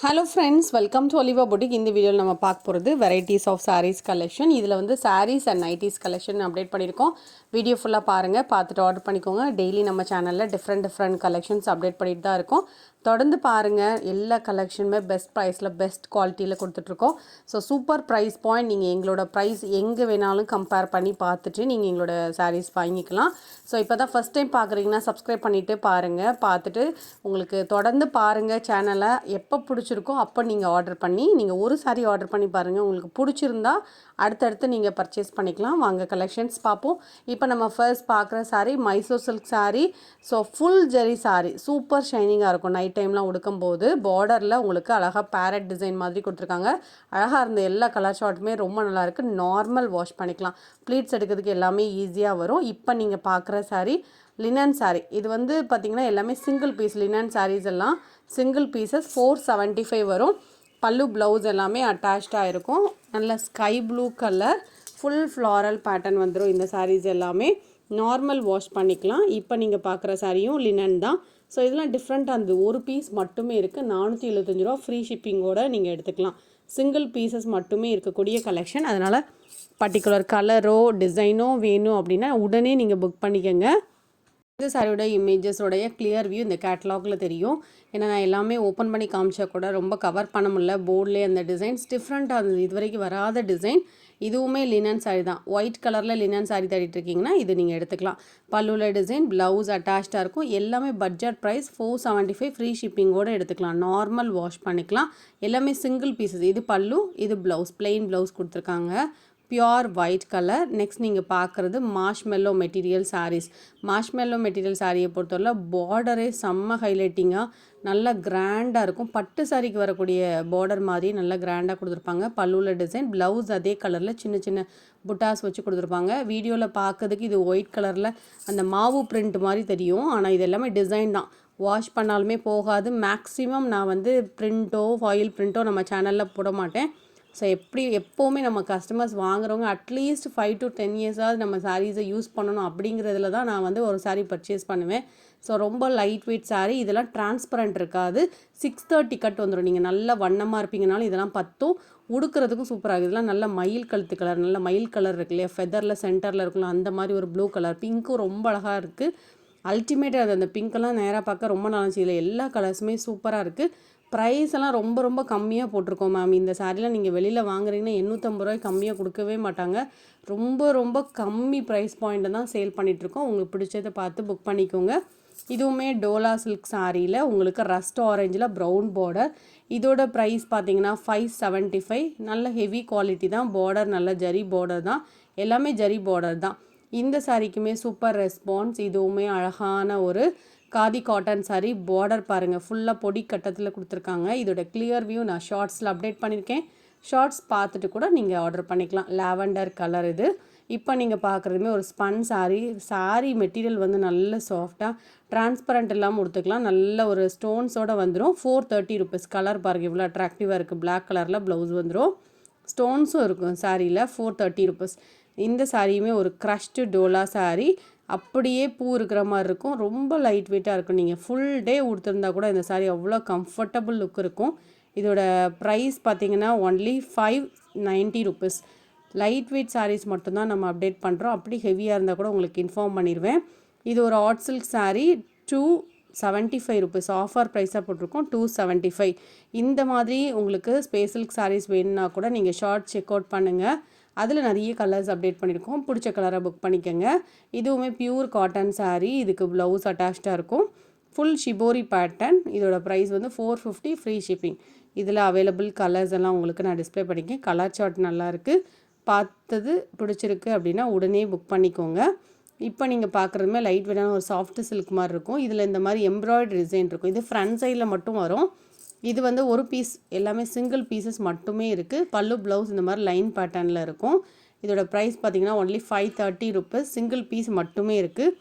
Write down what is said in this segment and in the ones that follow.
Hello friends, welcome to Oliva boutique. இந்த வீடியோவில் நம்ம பார்க்க போகிறது வெரைட்டிஸ் ஆஃப் சாரீஸ் கலெக்ஷன். இதில் வந்து saris and nighties collection update பண்ணியிருக்கோம். வீடியோ ஃபுல்லாக பாருங்கள், பார்த்துட்டு ஆர்டர் பண்ணிக்கோங்க. டெய்லி நம்ம சேனலில் டிஃப்ரெண்ட் கலெக்ஷன்ஸ் அப்டேட் பண்ணிட்டு தான் இருக்கோம். தொடர்ந்து பாருங்கள். எல்லா கலெக்ஷனுமே பெஸ்ட் ப்ரைஸில் பெஸ்ட் குவாலிட்டியில் கொடுத்துட்ருக்கோம். So super price point. நீங்கள் எங்களோட ப்ரைஸ் எங்கே வேணாலும் கம்பேர் பண்ணி பார்த்துட்டு நீங்கள் எங்களோட சாரீஸ் வாங்கிக்கலாம். ஸோ இப்போ தான் ஃபஸ்ட் டைம் பார்க்குறீங்கன்னா சப்ஸ்கிரைப் பண்ணிவிட்டு பாருங்கள். பார்த்துட்டு உங்களுக்கு தொடர்ந்து பாருங்கள் சேனலை. எப்போ பிடிச்சிருக்கோ அப்போ நீங்கள் ஆர்டர் பண்ணி நீங்கள் ஒரு சாரீ ஆர்டர் பண்ணி பாருங்கள். உங்களுக்கு பிடிச்சிருந்தா அடுத்தடுத்து நீங்கள் பர்ச்சேஸ் பண்ணிக்கலாம். வாங்க கலெக்ஷன்ஸ் பார்ப்போம். இப்போ நம்ம ஃபர்ஸ்ட் பார்க்குற sari Mysore silk sari. So full zari sari, super ஷைனிங்காக இருக்கும். நைட் டைம்லாம் உடுக்கும்போது பார்டரில் உங்களுக்கு அழகாக பேரட் டிசைன் மாதிரி கொடுத்துருக்காங்க. அழகாக இருந்த எல்லா கலர் ஷார்ட்டுமே ரொம்ப நல்லாயிருக்கு. நார்மல் வாஷ் பண்ணிக்கலாம். ப்ளீட்ஸ் எடுக்கிறதுக்கு எல்லாமே ஈஸியாக வரும். இப்போ நீங்கள் பார்க்குற சாரீ லினன் சாரீ. இது வந்து பார்த்திங்கன்னா எல்லாமே சிங்கிள் பீஸ். லினன் சாரீஸ் எல்லாம் சிங்கிள் பீசஸ் 475 வரும். பல்லு ப்ளவுஸ் எல்லாமே அட்டாச்சாக இருக்கும். நல்ல sky blue colour full floral pattern வந்துடும். இந்த சாரீஸ் எல்லாமே நார்மல் வாஷ் பண்ணிக்கலாம். இப்போ நீங்கள் பார்க்குற சாரியும் லினன் தான். ஸோ இதெல்லாம் டிஃப்ரெண்ட்டாக இருந்தது. ஒரு பீஸ் மட்டுமே இருக்குது. 475 ரூபா ஃப்ரீ ஷிப்பிங்கோடு நீங்கள் எடுத்துக்கலாம். சிங்கிள் பீசஸ் மட்டுமே இருக்கக்கூடிய கலெக்ஷன். அதனால் பர்டிகுலர் கலரோ டிசைனோ வேணும் அப்படின்னா உடனே நீங்கள் புக் பண்ணிக்கோங்க. இந்த சாரியோட இமேஜஸோடைய கிளியர் வியூ இந்த கேட்லாகில் தெரியும். ஏன்னா நான் எல்லாமே ஓப்பன் பண்ணி காமிச்சா கூட ரொம்ப கவர் பண்ண முடியல. போர்ட்லேயே அந்த டிசைன்ஸ் டிஃப்ரெண்ட்டாக இருந்தது. இது வரைக்கும் வராத டிசைன். இதுவுமே லினன் சாரீ தான். ஒயிட் கலரில் லினன் சாரீ தேடிட்டு இருக்கீங்கன்னா இது நீங்கள் எடுத்துக்கலாம். பல்லுவில் டிசைன், ப்ளவுஸ் அட்டாச்சாக இருக்கும். எல்லாமே பட்ஜெட் ப்ரைஸ் 475 ஃப்ரீ ஷிப்பிங்கோடு எடுத்துக்கலாம். நார்மல் வாஷ் பண்ணிக்கலாம். எல்லாமே சிங்கிள் பீசஸ். இது பல்லு, இது ப்ளவுஸ், பிளெயின் ப்ளவுஸ் கொடுத்துருக்காங்க. Pure white colour. நெக்ஸ்ட் நீங்கள் பார்க்குறது marshmallow material saris. Marshmallow material சாரியை பொறுத்தவரை பார்டரே செம்ம ஹைலைட்டிங்காக நல்லா கிராண்டாக இருக்கும். பட்டு சாரிக்கு வரக்கூடிய பார்டர் மாதிரி நல்லா கிராண்டாக கொடுத்துருப்பாங்க. பல்லுவில் டிசைன், ப்ளவுஸ் அதே கலரில் சின்ன சின்ன புட்டாஸ் வச்சு கொடுத்துருப்பாங்க. வீடியோவில் பார்க்கறதுக்கு இது ஒயிட் கலரில் அந்த மாவு பிரிண்ட் மாதிரி தெரியும். ஆனால் இது எல்லாமே டிசைன் தான். வாஷ் பண்ணாலுமே போகாது. மேக்ஸிமம் நான் வந்து பிரிண்ட்டோ ஃபாயில் பிரிண்ட்டோ நம்ம சேனலில் போட மாட்டேன். ஸோ எப்போவுமே நம்ம கஸ்டமர்ஸ் வாங்குறவங்க அட்லீஸ்ட் 5 to 10 இயர்ஸாவது நம்ம சாரீஸை யூஸ் பண்ணணும் அப்படிங்கிறதுல தான் நான் வந்து ஒரு சாரீ பர்ச்சேஸ் பண்ணுவேன். ஸோ ரொம்ப லைட் வெயிட் சாரீ. இதெல்லாம் டிரான்ஸ்பரண்ட் இருக்காது. 630 கட் வந்துடும். நீங்கள் நல்லா வண்ணமாக இருப்பீங்கனாலும் இதெல்லாம் பத்தும். உடுக்கிறதுக்கும் சூப்பராக. இதெல்லாம் நல்ல மயில் கழுத்து கலர், நல்ல மயில் கலர் இருக்கு இல்லையா, ஃபெதரில் சென்டரில் இருக்குல்ல, அந்த மாதிரி ஒரு ப்ளூ கலர். பிங்க்கும் ரொம்ப அழகாக இருக்குது. அல்டிமேட்டாக அது. அந்த பிங்க்கெல்லாம் நேராக பார்க்க ரொம்ப நாளாச்சு. இல்லை, எல்லா கலர்ஸுமே சூப்பராக இருக்குது. ப்ரைஸ் எல்லாம் ரொம்ப கம்மியாக போட்டிருக்கோம் மேம். இந்த சாரீலாம் நீங்கள் வெளியில் வாங்குறீங்கன்னா 850 ரூபாய்க்கு கம்மியாக கொடுக்கவே மாட்டாங்க. ரொம்ப கம்மி ப்ரைஸ் பாயிண்ட்டை தான் சேல் பண்ணிகிட்ருக்கோம். உங்களுக்கு பிடிச்சதை பார்த்து புக் பண்ணிக்கோங்க. இதுவுமே டோலா சில்க் சாரியில் உங்களுக்கு ரஸ்ட் ஆரஞ்சில் ப்ரௌன் பார்டர். இதோட ப்ரைஸ் பார்த்தீங்கன்னா 575. நல்ல ஹெவி குவாலிட்டி தான். பார்டர் நல்ல ஜரி பார்டர் தான். எல்லாமே ஜரி பார்டர் தான். இந்த சாரிக்குமே சூப்பர் ரெஸ்பான்ஸ். இதுவுமே அழகான ஒரு காதி காட்டன் சாரீ. பார்டர் பாருங்கள், ஃபுல்லாக பொடி கட்டத்தில் கொடுத்துருக்காங்க. இதோட கிளியர் வியூ நான் ஷார்ட்ஸில் அப்டேட் பண்ணியிருக்கேன். ஷார்ட்ஸ் பார்த்துட்டு கூட நீங்கள் ஆர்டர் பண்ணிக்கலாம். லாவெண்டர் கலர் இது. இப்போ நீங்கள் பார்க்குறதுமே ஒரு ஸ்பன் சாரீ மெட்டீரியல் வந்து நல்ல சாஃப்டாக டிரான்ஸ்பரண்ட் இல்லாமல் கொடுத்துக்கலாம். நல்ல ஒரு ஸ்டோன்ஸோடு வந்துடும். 430 ருபீஸ். கலர் பாருங்கள் இவ்வளோ அட்ராக்டிவாக இருக்குது. பிளாக் கலரில் ப்ளவுஸ் வந்துடும். ஸ்டோன்ஸும் இருக்கும் சாரியில். 430 ருபீஸ். இந்த சாரியுமே ஒரு க்ரஷ்டு டோலா சாரீ. அப்படியே பூ இருக்கிற மாதிரி இருக்கும். ரொம்ப லைட் வெயிட்டாக இருக்கும். நீங்கள் ஃபுல் டே உடுத்திருந்தா கூட இந்த சாரீ அவ்வளோ கம்ஃபர்டபுள் லுக் இருக்கும். இதோட ப்ரைஸ் பார்த்திங்கன்னா only 590 rupees. Light weight saris மட்டும்தான் நம்ம அப்டேட் பண்ணுறோம். அப்படி ஹெவியாக இருந்தால் கூட உங்களுக்கு இன்ஃபார்ம் பண்ணிடுவேன். இது ஒரு art silk sari. 275 rupees. Offer ப்ரைஸாக போட்டிருக்கோம். 275. இந்த மாதிரி உங்களுக்கு ஸ்பேஸ் சில்க் சாரீஸ் வேணும்னா கூட நீங்கள் ஷார்ட் செக் அவுட் பண்ணுங்கள். அதில் நிறைய கலர்ஸ் அப்டேட் பண்ணியிருக்கோம். பிடிச்ச கலரை புக் பண்ணிக்கோங்க. இதுவுமே பியூர் காட்டன் சாரீ. இதுக்கு ப்ளவுஸ் அட்டாச்சாக இருக்கும். Full shibori pattern. இதோட ப்ரைஸ் வந்து 450 ஃப்ரீ ஷிப்பிங். இதில் அவைலபிள் கலர்ஸ் எல்லாம் உங்களுக்கு நான் டிஸ்பிளே பண்ணிக்கேன். கலர் சார்ட் நல்லாயிருக்கு. பார்த்தது பிடிச்சிருக்கு அப்படின்னா உடனே புக் பண்ணிக்கோங்க. இப்போ நீங்கள் பார்க்குறதுமே லைட் வெயிட்டான ஒரு சாஃப்ட் சில்க் மாதிரி இருக்கும். இதில் இந்த மாதிரி எம்ப்ராய்டரி டிசைன் இருக்கும். இது ஃப்ரண்ட் சைடில் மட்டும் வரும். இது வந்து ஒரு பீஸ். எல்லாமே சிங்கிள் பீசஸ் மட்டுமே இருக்குது. பல்லு ப்ளவுஸ் இந்த மாதிரி லைன் பேட்டர்னில் இருக்கும். இதோட ப்ரைஸ் பார்த்திங்கன்னா ஒன்லி 530 ருபீஸ். சிங்கிள் பீஸ் மட்டுமே இருக்குது.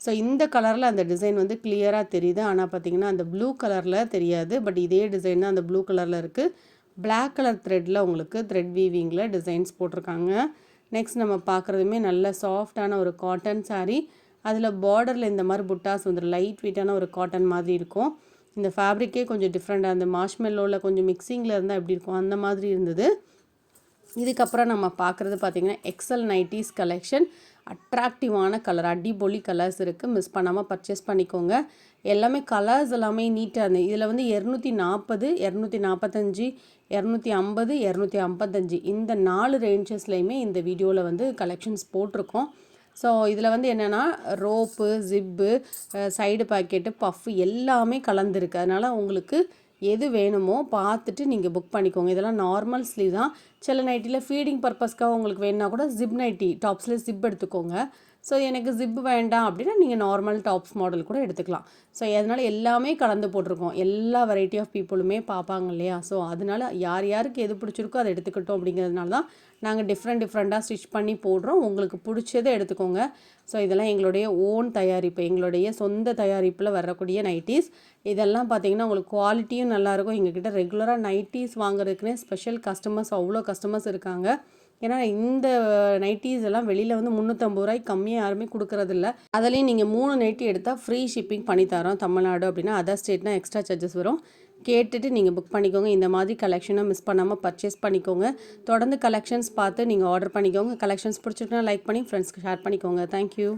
ஸோ இந்த கலரில் அந்த டிசைன் வந்து கிளியராக தெரியுது. ஆனால் பார்த்திங்கன்னா அந்த ப்ளூ கலரில் தெரியாது. பட் இதே டிசைன் தான் அந்த ப்ளூ கலரில் இருக்குது. பிளாக் கலர் த்ரெட்டில் உங்களுக்கு த்ரெட் வீவிங்கில் டிசைன்ஸ் போட்டிருக்காங்க. நெக்ஸ்ட் நம்ம பார்க்குறதுமே நல்ல சாஃப்டான ஒரு காட்டன் சாரீ. அதில் பார்டரில் இந்த மாதிரி புட்டாஸ் வந்துடும். லைட் வெயிட்டான ஒரு காட்டன் மாதிரி இருக்கும். இந்த ஃபேப்ரிக்கே கொஞ்சம் டிஃப்ரெண்ட்டாக, அந்த மார்ஷ்மெல்லோவில் கொஞ்சம் மிக்சிங்கில் இருந்தால் எப்படி இருக்கும் அந்த மாதிரி இருந்தது. இதுக்கப்புறம் நம்ம பார்க்குறது பார்த்திங்கன்னா எக்ஸல் நைட்டிஸ் கலெக்ஷன். அட்ராக்டிவான கலர், அடிபொலி கலர்ஸ் இருக்குது, மிஸ் பண்ணாமல் பர்ச்சேஸ் பண்ணிக்கோங்க. எல்லாமே கலர்ஸ் எல்லாமே நீட்டாக இருந்தது. இதில் வந்து 240, 245, 250, 255 இந்த 4 ரேஞ்சஸ்லையுமே இந்த வீடியோவில் வந்து கலெக்ஷன்ஸ் போட்டிருக்கோம். ஸோ இதில் வந்து என்னென்னா rope, zip, side packet, puff எல்லாமே கலந்துருக்கு. அதனால் உங்களுக்கு எது வேணுமோ பார்த்துட்டு நீங்கள் புக் பண்ணிக்கோங்க. இதெல்லாம் நார்மல் ஸ்லீவ் தான். சில நைட்டியில் ஃபீடிங் பர்பஸ்க்காக உங்களுக்கு வேணுன்னா கூட ஜிப் நைட்டி, டாப்ஸில் ஜிப் எடுத்துக்கோங்க. ஸோ எனக்கு ஜிப் வேண்டாம் அப்படின்னா நீங்கள் நார்மல் டாப்ஸ் மாடல் கூட எடுத்துக்கலாம். ஸோ அதனால் எல்லாமே கலந்து போட்டிருக்கோம். எல்லா வெரைட்டி ஆஃப் பீப்புளுமே பார்ப்பாங்க இல்லையா? ஸோ அதனால் யார் யாருக்கு எது பிடிச்சிருக்கோ அதை எடுத்துக்கிட்டோம். அப்படிங்கிறதுனால தான் நாங்கள் டிஃப்ரெண்ட்டாக ஸ்டிச் பண்ணி போடுறோம். உங்களுக்கு பிடிச்சதை எடுத்துக்கோங்க. ஸோ இதெல்லாம் எங்களுடைய ஓன் தயாரிப்பு, எங்களுடைய சொந்த தயாரிப்பில் வரக்கூடிய நைட்டிஸ். இதெல்லாம் பார்த்திங்கன்னா உங்களுக்கு குவாலிட்டியும் நல்லாயிருக்கும். எங்ககிட்ட ரெகுலராக நைட்டிஸ் வாங்குறதுக்குன்னே ஸ்பெஷல் கஸ்டமர்ஸ், அவ்வளோ கஸ்டமர்ஸ் இருக்காங்க. ஏன்னா இந்த நைட்டிஸ் எல்லாம் வெளியில் வந்து 350 ரூபாய்க்கு கம்மியாக யாருமே கொடுக்குறதில்ல. அதுலேயும் நீங்கள் 3 நைட்டி எடுத்தால் ஃப்ரீ ஷிப்பிங் பண்ணித்தரோம். தமிழ்நாடு அப்படின்னா அதர் ஸ்டேட்னா எக்ஸ்ட்ரா சார்ஜஸ் வரும். கேட்டுட்டு நீங்கள் புக் பண்ணிக்கோங்க. இந்த மாதிரி கலெக்ஷனை மிஸ் பண்ணாமல் பர்ச்சேஸ் பண்ணிக்கோங்க. தொடர்ந்து கலெக்ஷன்ஸ் பார்த்து நீங்கள் ஆர்டர் பண்ணிக்கோங்க. கலெக்ஷன்ஸ் பிடிச்சிட்டுனா லைக் பண்ணி ஃப்ரெண்ட்ஸ்க்கு ஷேர் பண்ணிக்கோங்க. தேங்க்யூ.